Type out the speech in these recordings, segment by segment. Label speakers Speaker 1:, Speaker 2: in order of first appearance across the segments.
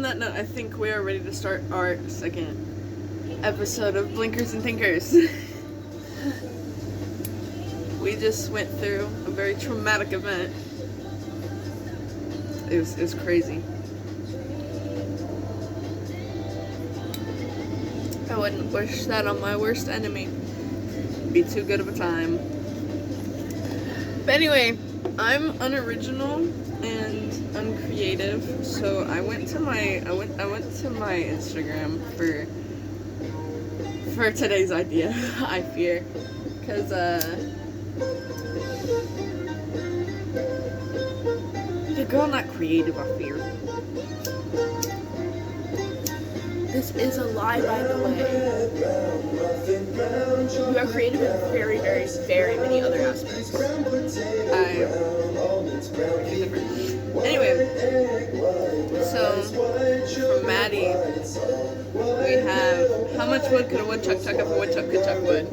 Speaker 1: that note, I think we are ready to start our second episode of Blinkers and Thinkers. We just went through a very traumatic event. It was crazy. I wouldn't wish that on my worst enemy. It'd be too good of a time. But anyway, I'm unoriginal and uncreative, so I went to my Instagram for today's idea. I fear, because the girl not creative. I fear.
Speaker 2: This is a lie, by the way. You are creative in very, very, very many other aspects.
Speaker 1: Anyway, so from Maddie, we have, how much wood could a woodchuck chuck if a woodchuck could chuck wood?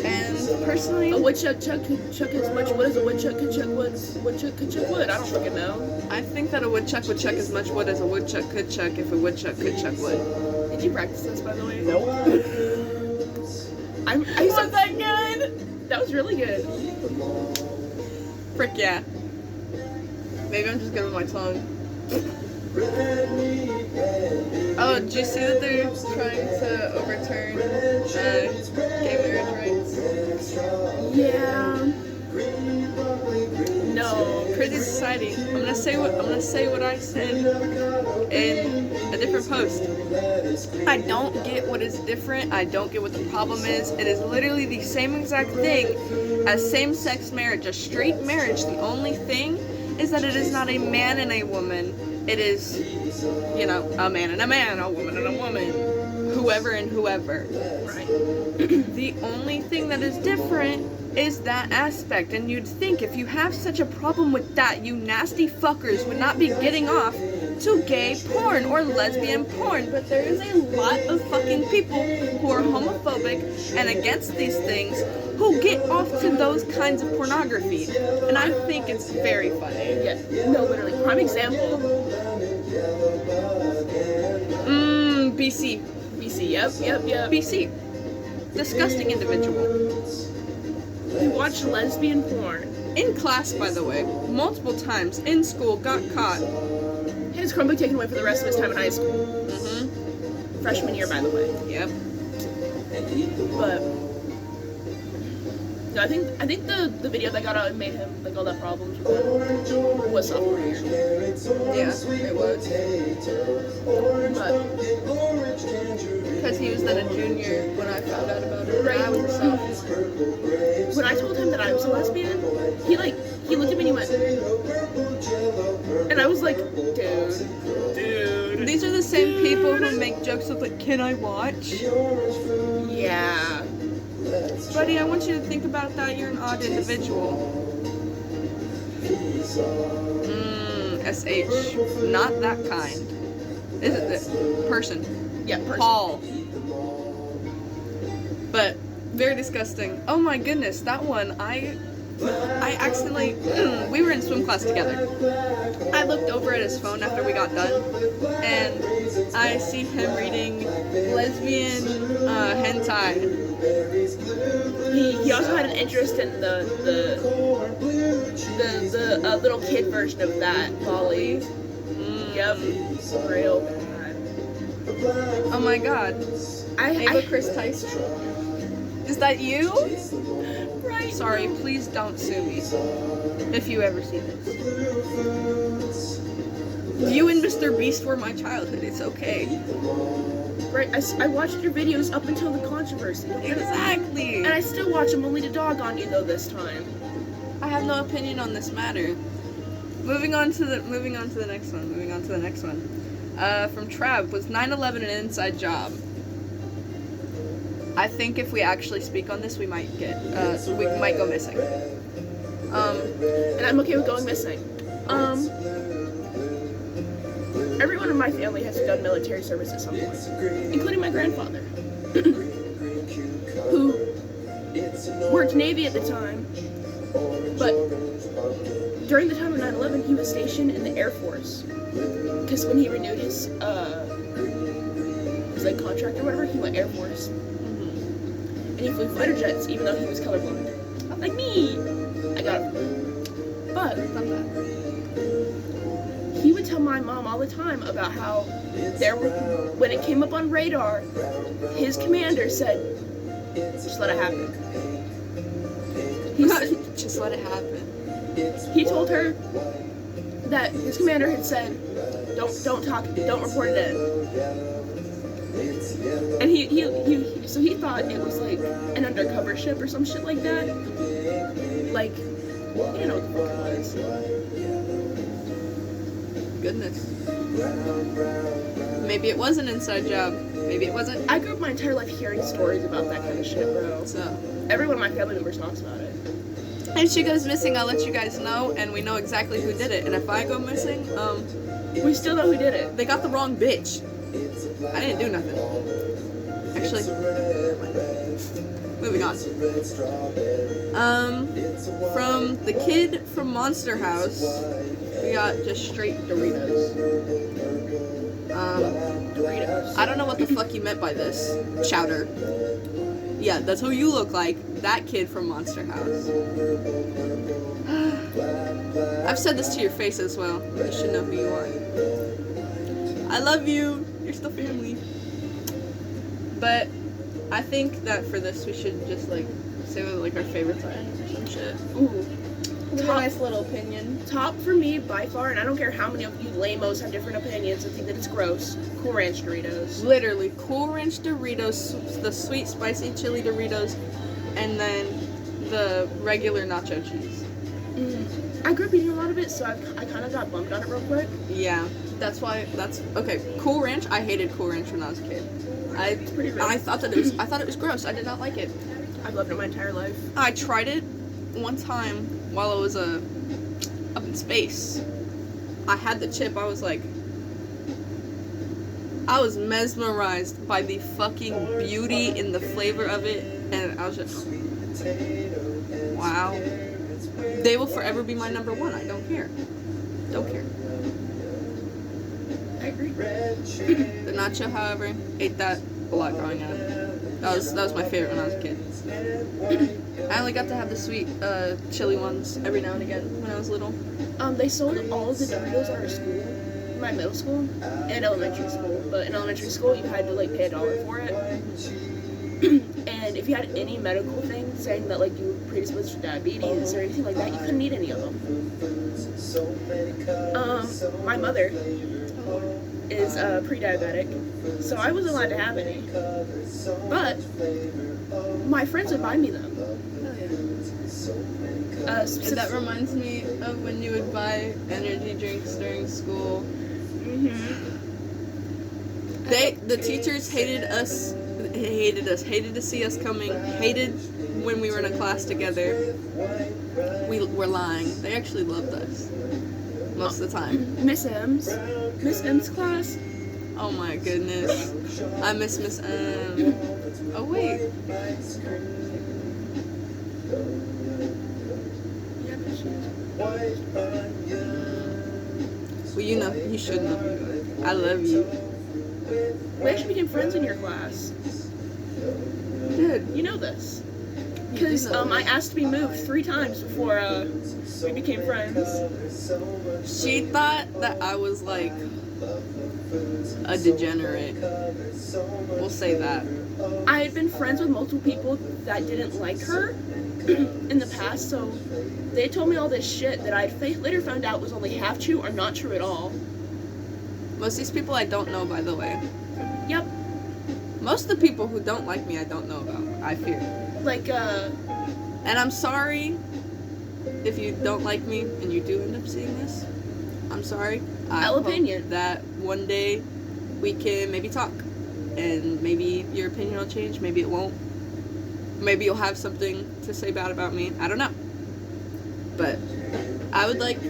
Speaker 1: And personally,
Speaker 2: a woodchuck could chuck as much wood as a woodchuck could chuck wood. Woodchuck could chuck wood. I don't fucking know.
Speaker 1: I think that a woodchuck would chuck as much wood as a woodchuck could chuck if a woodchuck could chuck wood.
Speaker 2: Did you practice this, by the way?
Speaker 1: No.
Speaker 2: I said that good. That was really good.
Speaker 1: Frick yeah. Maybe I'm just good with my tongue. Oh, did you see that they're trying to overturn gay marriage rights?
Speaker 2: Yeah. No.
Speaker 1: Crazy society. I'm gonna say what I said in a different post. I don't get what is different. I don't get what the problem is. It is literally the same exact thing as same-sex marriage, a straight marriage. The only thing is that it is not a man and a woman. It is, you know, a man and a man, a woman and a woman, whoever and whoever.
Speaker 2: Right.
Speaker 1: The only thing that is different is that aspect, and you'd think if you have such a problem with that, you nasty fuckers would not be getting off to gay porn or lesbian porn, but there is a lot of fucking people who are homophobic and against these things who get off to those kinds of pornography, and I think it's very funny.
Speaker 2: Yeah, no, literally. Prime example.
Speaker 1: BC.
Speaker 2: Yep.
Speaker 1: BC. Disgusting individual.
Speaker 2: We watched lesbian porn.
Speaker 1: In class, by the way, multiple times, in school, got caught.
Speaker 2: His Chromebook taken away for the rest of his time in high school.
Speaker 1: Mm-hmm.
Speaker 2: Freshman year, by the way.
Speaker 1: Yep.
Speaker 2: But no, I think the video that got out and made him like all that problems with him was sophomore year.
Speaker 1: Yeah, it was.
Speaker 2: But
Speaker 1: Because he was then a junior when I found out about it.
Speaker 2: Right.
Speaker 1: I was a sophomore.
Speaker 2: when I told him that I was a lesbian, he looked at me and he went, and I was like, dude.
Speaker 1: These are the same people who make jokes of like, can I watch?
Speaker 2: Yeah.
Speaker 1: Buddy, I want you to think about that. You're an odd individual. SH. Not that kind. Is it this? Person.
Speaker 2: Yeah, person.
Speaker 1: Paul. But very disgusting. Oh my goodness, that one, I accidentally, we were in swim class together. I looked over at his phone after we got done, and I see him reading lesbian hentai.
Speaker 2: He also had an interest in the little kid version of that, Molly. Yep. Real bad.
Speaker 1: Oh my god. Ava Chris Tyson. Is that you?
Speaker 2: Right.
Speaker 1: Sorry, please don't sue me if you ever see this. You and Mr. Beast were my childhood. It's okay.
Speaker 2: Right. I watched your videos up until the controversy.
Speaker 1: Exactly.
Speaker 2: And I still watch them only to dog on you though this time.
Speaker 1: I have no opinion on this matter. Moving on to the next one. From Trav, was 9/11 an inside job? I think if we actually speak on this, we might go missing.
Speaker 2: And I'm okay with going missing. Everyone in my family has done military service at some point, including my grandfather, who worked Navy at the time, but during the time of 9/11, he was stationed in the Air Force. Because when he renewed his like contract or whatever, he went Air Force.
Speaker 1: Mm-hmm.
Speaker 2: And he flew fighter jets, even though he was colorblind. Like me! I got it. But he would tell my mom all the time about how when it came up on radar, his commander said, just let it happen.
Speaker 1: Just let it happen.
Speaker 2: He told her that his commander had said, don't talk, don't report it in. And so he thought it was like an undercover ship or some shit like that. Like, he didn't know what the fuck it was.
Speaker 1: Goodness. Maybe it was an inside job. Maybe it wasn't.
Speaker 2: I grew up my entire life hearing stories about that kind of shit, bro.
Speaker 1: So,
Speaker 2: every one of my family members talks about it.
Speaker 1: if she goes missing, I'll let you guys know, and we know exactly who did it. And if I go missing,
Speaker 2: We still know who did it.
Speaker 1: they got the wrong bitch. I didn't do nothing. Actually, moving on. From the kid from Monster House, we got just straight Doritos.
Speaker 2: Doritos.
Speaker 1: I don't know what the fuck you meant by this. Chowder. Yeah, that's who you look like. That kid from Monster House. I've said this to your face as well. You should know who you are. I love you. You're still family. But I think that for this we should just like say what like our favorites are or some shit.
Speaker 2: Ooh.
Speaker 1: It's a nice little opinion.
Speaker 2: Top for me by far, and I don't care how many of you lamos have different opinions and think that it's gross, Cool Ranch Doritos.
Speaker 1: Literally, Cool Ranch Doritos, the sweet spicy chili Doritos, and then the regular nacho cheese.
Speaker 2: I grew up eating a lot of it, so I kind of got bummed on it real quick.
Speaker 1: Yeah, that's okay. Cool Ranch, I hated Cool Ranch when I was a kid.
Speaker 2: It's pretty gross.
Speaker 1: I thought it was gross. I did not like it.
Speaker 2: I've loved it my entire life.
Speaker 1: I tried it one time while I was up in space. I had the chip. I was mesmerized by the fucking beauty and the flavor of it, and I was just, wow. They will forever be my number one. I don't care. Don't care.
Speaker 2: I agree.
Speaker 1: The nacho, however, ate that a lot growing up. That was my favorite when I was a kid. I only got to have the sweet chili ones every now and again when I was little.
Speaker 2: They sold all of the Doritos at our school, my middle school, and elementary school. But in elementary school, you had to like pay $1 for it. And if you had any medical thing saying that like you were predisposed to diabetes or anything like that, you couldn't eat any of them. My mother is pre-diabetic, so I wasn't allowed to have any. But my friends would buy me them.
Speaker 1: And that reminds me of when you would buy energy drinks during school. The teachers hated to see us coming, hated when we were in a class together. We were lying. They actually loved us most of the time.
Speaker 2: Miss M's class.
Speaker 1: Oh my goodness. I miss Miss M. Oh wait. Well, you should know. I love you.
Speaker 2: We actually became friends in your class.
Speaker 1: Good.
Speaker 2: You know this. Because I asked to be moved 3 times before we became friends.
Speaker 1: She thought that I was like a degenerate. We'll say that.
Speaker 2: I had been friends with multiple people that didn't like her in the past, so they told me all this shit that I later found out was only half true or not true at all.
Speaker 1: Most of these people I don't know, by the way.
Speaker 2: Yep.
Speaker 1: Most of the people who don't like me I don't know about, I fear.
Speaker 2: Like,
Speaker 1: And I'm sorry if you don't like me and you do end up seeing this. I'm sorry. I hope
Speaker 2: opinion.
Speaker 1: that one day we can maybe talk. And maybe your opinion will change, maybe it won't. Maybe you'll have something to say bad about me. I don't know. But I would like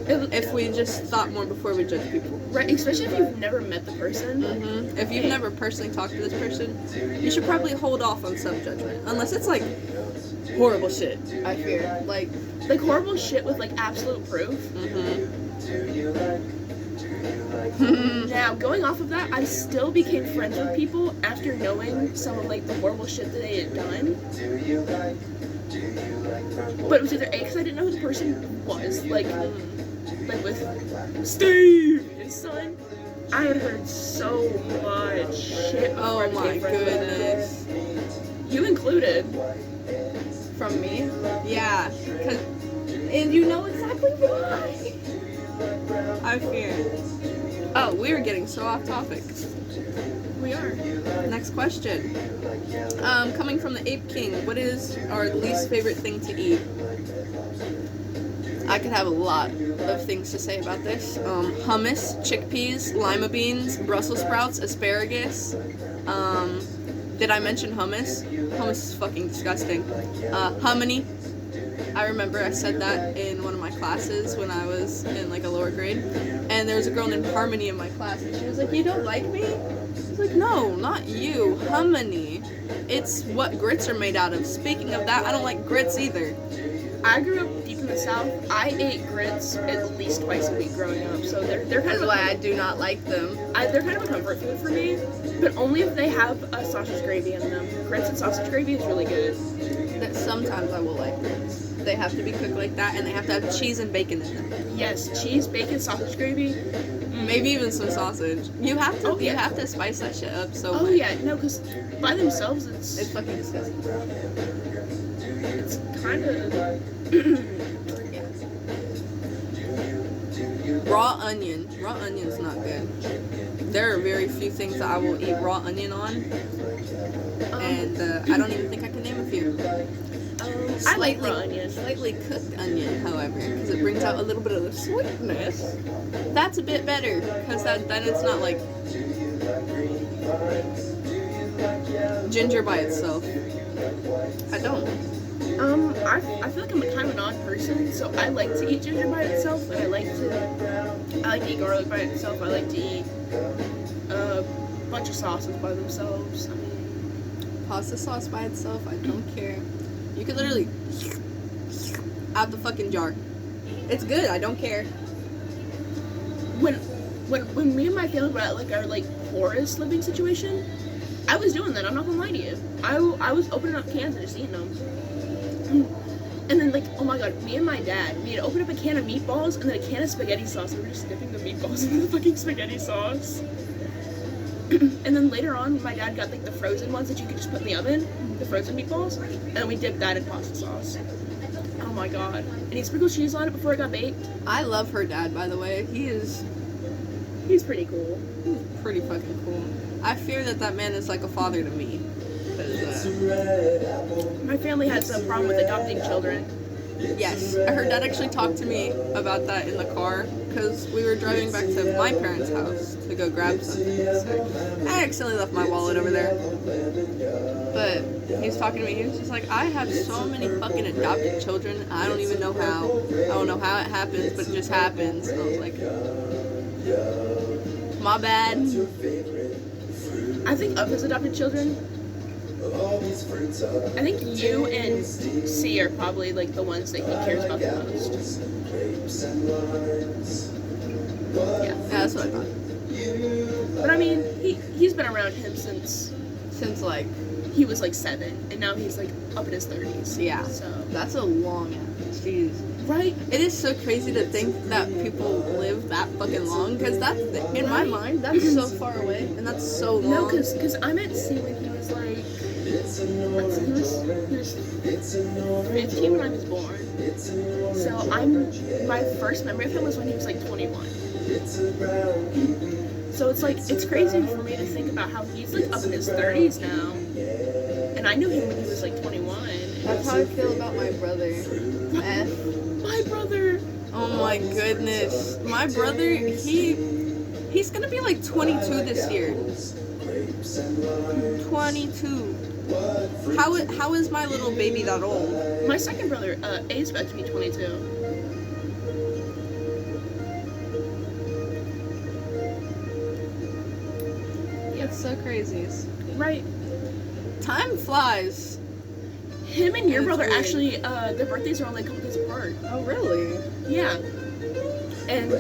Speaker 1: if we just thought more before we judge people.
Speaker 2: Right, especially if you've never met the person.
Speaker 1: Mm-hmm. If you've never personally talked to this person, you should probably hold off on self-judgment. Unless it's like horrible shit, I fear. Like
Speaker 2: Like, horrible shit with, like, absolute proof. Now, going off of that, I still became friends with people after knowing some of, like, the horrible shit that they had done. But it was either A, because I didn't know who the person was, like with Steve, his son. I had heard so much shit before I
Speaker 1: Oh
Speaker 2: became
Speaker 1: my
Speaker 2: friends with him.
Speaker 1: goodness.
Speaker 2: You included.
Speaker 1: From me? Yeah. And you know exactly why. I fear. Oh, we're getting so off topic.
Speaker 2: We are.
Speaker 1: Next question. Coming from the Ape King, what is our least favorite thing to eat? I could have a lot of things to say about this. Hummus, chickpeas, lima beans, Brussels sprouts, asparagus. Did I mention hummus? Hummus is fucking disgusting. Hominy. I remember I said that in one of my classes when I was in like a lower grade. And there was a girl named Harmony in my class and she was like, "You don't like me?" I was like, "No, not you. Hominy. It's what grits are made out of." Speaking of that, I don't like grits either.
Speaker 2: I grew up deep in the South. I ate grits at least twice a week growing up, so they're kind
Speaker 1: That's
Speaker 2: of
Speaker 1: why I do not like them.
Speaker 2: they're kind of a comfort food for me, but only if they have a sausage gravy in them. Grits and sausage gravy is really good.
Speaker 1: That sometimes I will like grits. They have to be cooked like that, and they have to have cheese and bacon in them.
Speaker 2: Yes, cheese, bacon, sausage gravy.
Speaker 1: Maybe even some sausage. You have to.
Speaker 2: Oh, yeah.
Speaker 1: You have to spice that shit up so
Speaker 2: Oh
Speaker 1: much.
Speaker 2: yeah, no, because by themselves
Speaker 1: It's fucking disgusting.
Speaker 2: it's kind of
Speaker 1: Raw onion. Raw onion's not good. There are very few things that I will eat raw onion on, and I don't even think I can name a few.
Speaker 2: I like raw onions.
Speaker 1: Slightly cooked onion, however, because it brings out a little bit of the sweetness. That's a bit better, because then it's not like ginger by itself. I don't.
Speaker 2: I feel like I'm a kind of an odd person, so I like to eat ginger by itself, and I like to eat garlic by itself. I like to eat a bunch of sauces by themselves. I mean,
Speaker 1: Pasta sauce by itself, I don't care. You can literally out the fucking jar. It's good. I don't care.
Speaker 2: when me and my family were at like our like poorest living situation, I was doing that. I'm not gonna lie to you. I was opening up cans and just eating them. And then, like, oh my god, me and my dad, we had opened up a can of meatballs and then a can of spaghetti sauce, and we were just dipping the meatballs into the fucking spaghetti sauce. And then later on, my dad got, like, the frozen ones that you could just put in the oven, the frozen meatballs, and we dipped that in pasta sauce. Oh my god. And he sprinkled cheese on it before it got baked.
Speaker 1: I love her dad, by the way. He's
Speaker 2: He's pretty cool.
Speaker 1: pretty fucking cool. I fear that man is like a father to me. 'Cause,
Speaker 2: My family has a problem with adopting children.
Speaker 1: yes, I heard Dad actually talk to me about that in the car because we were driving back to my parents' house to go grab something. So I accidentally left my wallet over there. But he was talking to me. He was just like, "I have so many fucking adopted children. I don't even know how. I don't know how it happens, but it just happens." And I was like, "My bad."
Speaker 2: I think of his adopted children, I think you and C are probably like the ones that he cares about the most. Yeah.
Speaker 1: Yeah, that's what I thought.
Speaker 2: But I mean, he's been around him since
Speaker 1: Since like,
Speaker 2: he was like 7, and now he's like up in his 30s.
Speaker 1: yeah,
Speaker 2: So
Speaker 1: that's a long ass. Jeez.
Speaker 2: right.
Speaker 1: It is so crazy to think that people live that fucking long, because that's, in my mind, that's so far away, and that's so long.
Speaker 2: No, because I met C when he was like, let's see, he was 15 when I was born. So my first memory of him was when he was like 21. So it's like, it's crazy for me to think about how he's like up in his 30s now. And I knew him when he was like 21.
Speaker 1: That's how I feel about my brother. F.
Speaker 2: My brother.
Speaker 1: Oh my goodness. My brother, he's gonna be like 22 this year. 22. How is my little baby that old?
Speaker 2: My second brother, A, is about to be 22.
Speaker 1: It's so crazy.
Speaker 2: Right.
Speaker 1: Time flies.
Speaker 2: Him and your
Speaker 1: It's
Speaker 2: brother
Speaker 1: weird.
Speaker 2: actually, their birthdays are only a couple days apart. apart.
Speaker 1: Oh, really?
Speaker 2: Yeah. And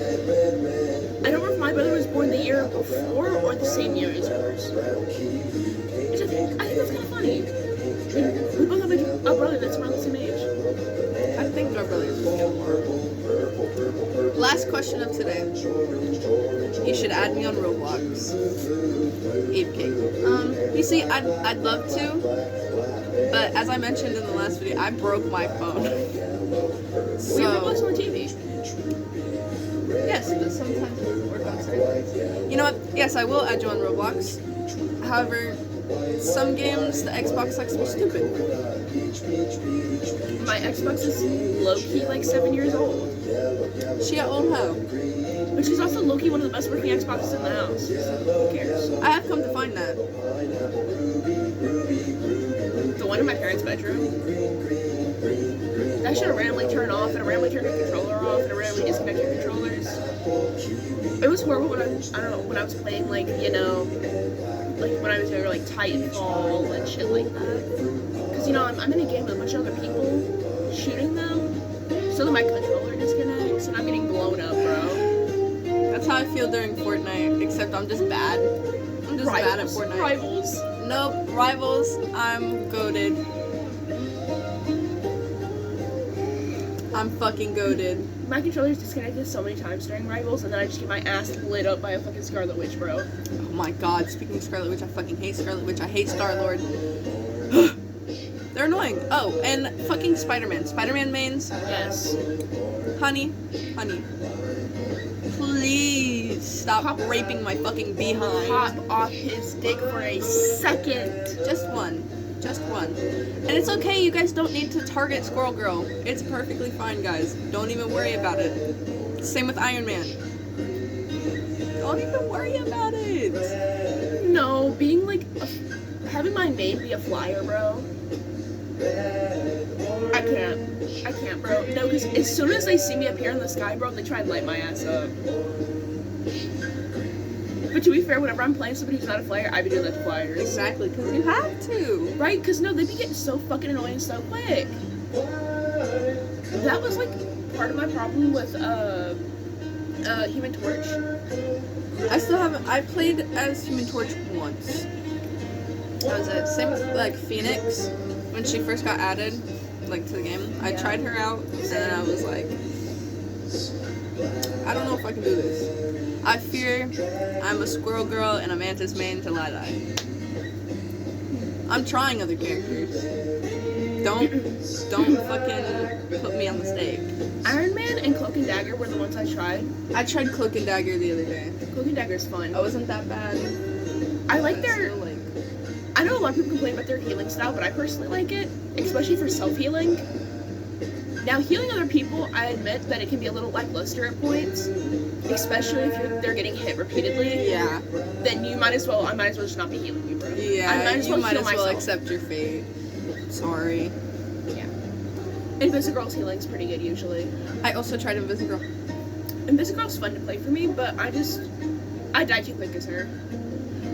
Speaker 2: I don't know if my brother was born the year before or the same year as yours. Which I think that's kind of funny. We both have a brother that's around the same age.
Speaker 1: I think our brothers will get more. Last question of today. You should add me on Roblox. Ape Cake. You see, I'd love to, but as I mentioned in the last video, I broke my phone.
Speaker 2: We have Roblox on the TV.
Speaker 1: Yes, but sometimes it doesn't work on certain things. You know what? Yes, I will add you on Roblox. However, some games the Xbox likes to be stupid.
Speaker 2: My Xbox is low-key like 7 years old.
Speaker 1: She at old hoe.
Speaker 2: But she's also low-key one of the best working Xboxes in the house. So who cares?
Speaker 1: I have come to find that.
Speaker 2: The one in my parents' bedroom. That should randomly turn off, and randomly turn your controller off, and randomly disconnect your controllers. It was horrible when I don't know, when I was playing, like, you know, like when I was younger, like Titanfall and shit like that. Because, you know, I'm in a game with a bunch of other people shooting them, so that my controller disconnects, and I'm getting blown up, bro.
Speaker 1: That's how I feel during Fortnite, except I'm just bad. I'm just bad at Fortnite.
Speaker 2: Rivals.
Speaker 1: Nope, Rivals, I'm goated. I'm fucking goated.
Speaker 2: My controller's disconnected so many times during Rivals, and then I just get my ass lit up by a fucking Scarlet Witch, bro.
Speaker 1: Oh my god, speaking of Scarlet Witch, I fucking hate Scarlet Witch. I hate Star-Lord. They're annoying. Oh, and fucking Spider-Man. Spider-Man mains.
Speaker 2: Yes.
Speaker 1: Honey. Please stop raping my fucking behind.
Speaker 2: Pop off his dick for a second.
Speaker 1: Just one. And it's okay, you guys don't need to target Squirrel Girl. It's perfectly fine, guys. Don't even worry about it. Same with Iron Man. Don't even worry about it.
Speaker 2: No, being like, having my main be a flyer, bro. I can't, bro. No, because as soon as they see me appear in the sky, bro, they try and light my ass up. But to be fair, whenever I'm playing somebody who's not a flyer, I be doing that to flyers.
Speaker 1: Exactly, because you have to.
Speaker 2: Right? Because no, they be getting so fucking annoying so quick. That was like part of my problem with Human Torch.
Speaker 1: I still haven't. I played as Human Torch once. That was it. Same with like Phoenix when she first got added, like to the game. I tried her out, and then I was like, I don't know if I can do this. I fear I'm a Squirrel Girl and a Mantis main till I die. I'm trying other characters. Don't fucking put me on the stake.
Speaker 2: Iron Man and Cloak and Dagger were the ones I tried.
Speaker 1: I tried Cloak and Dagger the other day.
Speaker 2: Cloak and Dagger is fun.
Speaker 1: I wasn't that bad.
Speaker 2: I like their.
Speaker 1: Still, like,
Speaker 2: I know a lot of people complain about their healing style, but I personally like it, especially for self-healing. Now, healing other people, I admit that it can be a little lackluster at points, especially if they're getting hit repeatedly.
Speaker 1: Yeah.
Speaker 2: Then I might as well just not be healing you, bro.
Speaker 1: Yeah,
Speaker 2: I might as well
Speaker 1: you might
Speaker 2: heal
Speaker 1: as well
Speaker 2: myself.
Speaker 1: accept your fate. Sorry.
Speaker 2: Yeah. Invisigirl's healing's pretty good usually.
Speaker 1: I also tried Invisigirl.
Speaker 2: Invisigirl's fun to play for me, but I die too quick as her.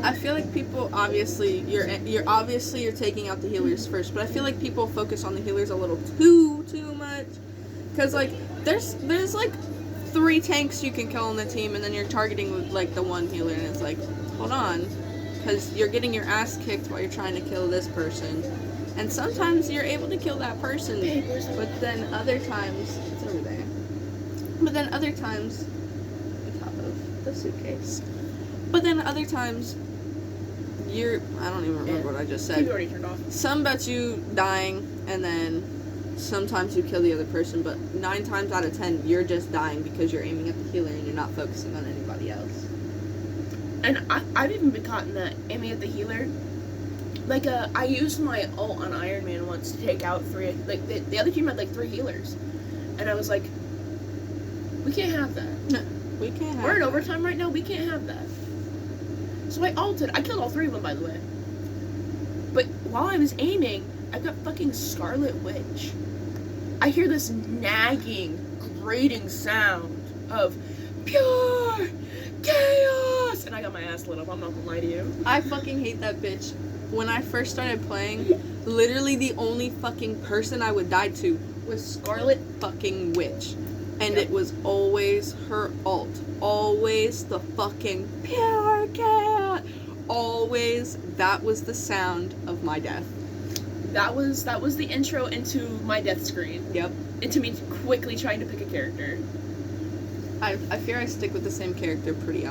Speaker 1: I feel like people obviously you're taking out the healers first, but I feel like people focus on the healers a little too much, because like there's like 3 tanks you can kill on the team, and then you're targeting with like the one healer, and it's like, hold on, because you're getting your ass kicked while you're trying to kill this person, and sometimes you're able to kill that person, but then other times it's over there. But then other times, on top of the suitcase. But then other times, I don't even remember what I just said.
Speaker 2: You already turned off.
Speaker 1: Some about you dying, and then sometimes you kill the other person, but 9 times out of 10, you're just dying because you're aiming at the healer and you're not focusing on anybody else.
Speaker 2: And I've even been caught in that, aiming at the healer. Like, I used my ult on Iron Man once to take out 3, like, the other team had, like, 3 healers. And I was like, we can't have that.
Speaker 1: No, we can't have
Speaker 2: We're in
Speaker 1: that.
Speaker 2: overtime right now, we can't have that. So I ulted. I killed all 3 of them, by the way. But while I was aiming, I got fucking Scarlet Witch. I hear this nagging, grating sound of pure chaos, and I got my ass lit up. I'm not gonna lie to you.
Speaker 1: I fucking hate that bitch. When I first started playing, literally the only fucking person I would die to
Speaker 2: was Scarlet.
Speaker 1: fucking Witch. And
Speaker 2: Yep.
Speaker 1: it was always her alt. Always the fucking pure cat. Always, that was the sound of my death.
Speaker 2: That was the intro into my death screen.
Speaker 1: Yep.
Speaker 2: Into me quickly trying to pick a character.
Speaker 1: I fear I stick with the same character pretty